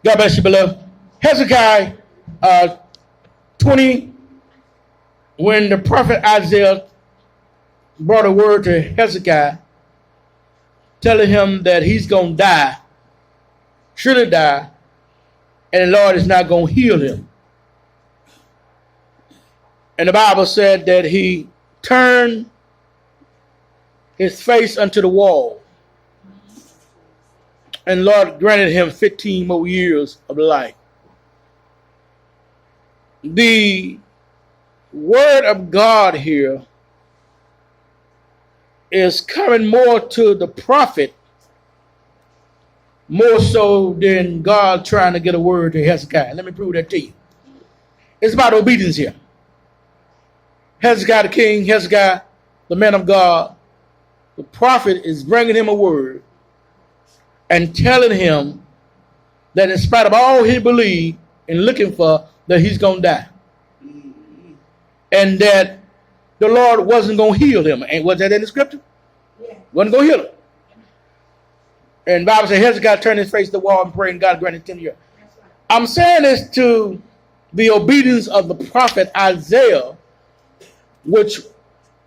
God bless you, beloved. Hezekiah 20, when the prophet Isaiah brought a word to Hezekiah, telling him that he's going to die, surely die, and the Lord is not going to heal him. And the Bible said that he turned his face unto the wall, and Lord granted him 15 more years of life. The word of God here is coming more to the prophet, more so than God trying to get a word to Hezekiah. Let me prove that to you. It's about obedience here. Hezekiah the king, Hezekiah the man of God, the prophet is bringing him a word and telling him that in spite of all he believed and looking for, that he's going to die. And that the Lord wasn't going to heal him. And was that in the scripture? Yeah. Wasn't going to heal him. And the Bible says Hezekiah turned his face to the wall and prayed, and God granted 10 years. Right. I'm saying this to the obedience of the prophet Isaiah, which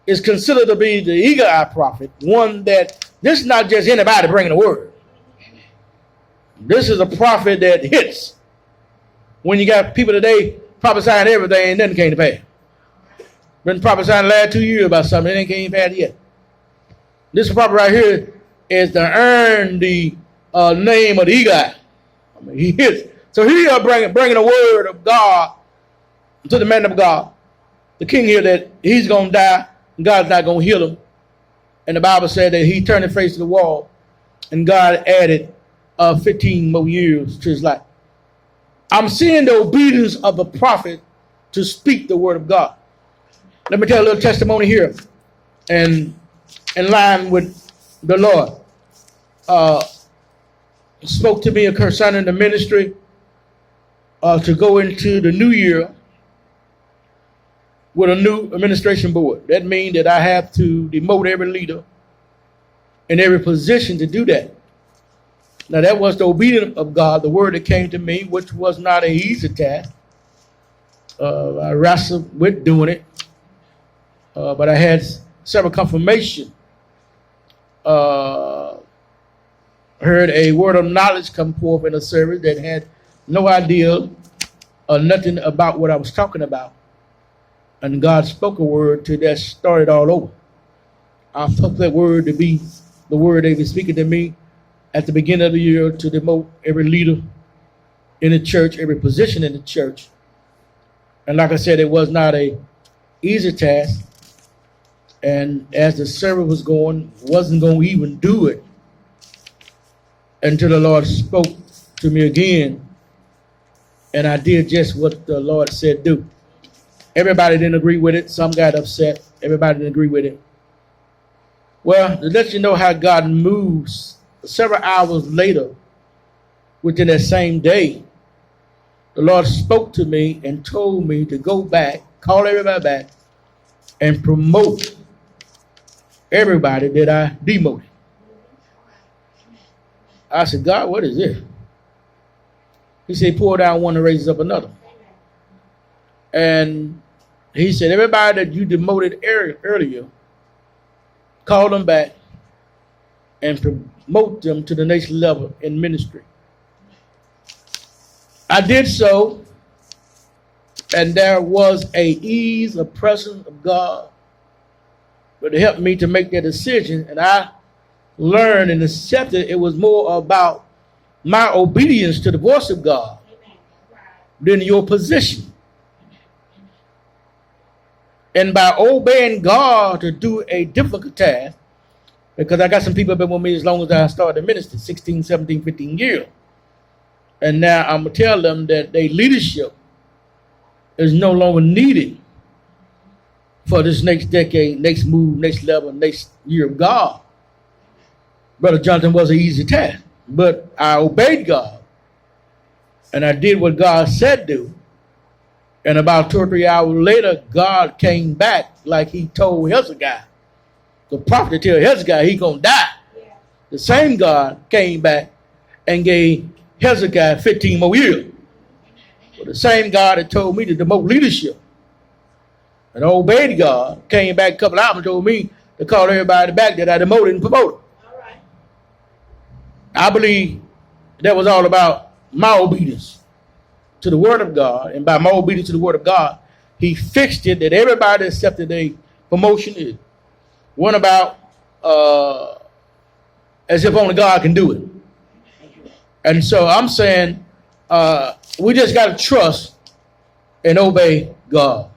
is considered to be the eagle-eye prophet, one that this is not just anybody bringing a word. This is a prophet that hits. When you got people today prophesying everything and nothing came to pass. Been prophesying the last 2 years about something, it ain't pass yet. This prophet right here is to earn the name of the eagle-eye. I mean, he hits. So he is bringing a word of God to the man of God, the king here, that he's going to die and God's not going to heal him. And the Bible said that he turned his face to the wall and God added 15 more years to his life. I'm seeing the obedience of the prophet to speak the word of God. Let me tell a little testimony here, and in line with the Lord. Spoke to me concerning the ministry to go into the new year with a new administration board. That means that I have to demote every leader in every position to do that. Now that was the obedience of God, the word that came to me, which was not an easy task. I wrestled with doing it, but I had several confirmation. Heard a word of knowledge come forth in a service that had no idea or nothing about what I was talking about. And God spoke a word to that started all over. I took that word to be the word they were speaking to me at the beginning of the year to demote every leader in the church, every position in the church. And like I said, it was not a easy task. And as the service was going, wasn't going to even do it until the Lord spoke to me again. And I did just what the Lord said do. Everybody didn't agree with it. Some got upset. Everybody didn't agree with it. Well, to let you know how God moves, several hours later, within that same day, the Lord spoke to me and told me to go back, call everybody back, and promote everybody that I demoted. I said, God, what is this? He said, pour down one and raises up another. And he said, everybody that you demoted earlier, call them back and promote them to the next level in ministry. I did so, and there was a ease, a presence of God, but it helped me to make that decision. And I learned and accepted it was more about my obedience to the voice of God than your position. And by obeying God to do a difficult task, because I got some people been with me as long as I started the ministry, 16, 17, 15 years. And now I'm going to tell them that their leadership is no longer needed for this next decade, next move, next level, next year of God. Brother Jonathan was an easy task, but I obeyed God. And I did what God said do. And about 2 or 3 hours later, God came back like he told Hezekiah. The prophet tell Hezekiah he's going to die. Yeah. The same God came back and gave Hezekiah 15 more years. But the same God that told me to demote leadership and obeyed God came back a couple hours and told me to call everybody back that I demoted and promoted. All right. I believe that was all about my obedience to the word of God. And by my obedience to the word of God, he fixed it that everybody accepted a promotion. It went about as if only God can do it. And so I'm saying we just got to trust and obey God.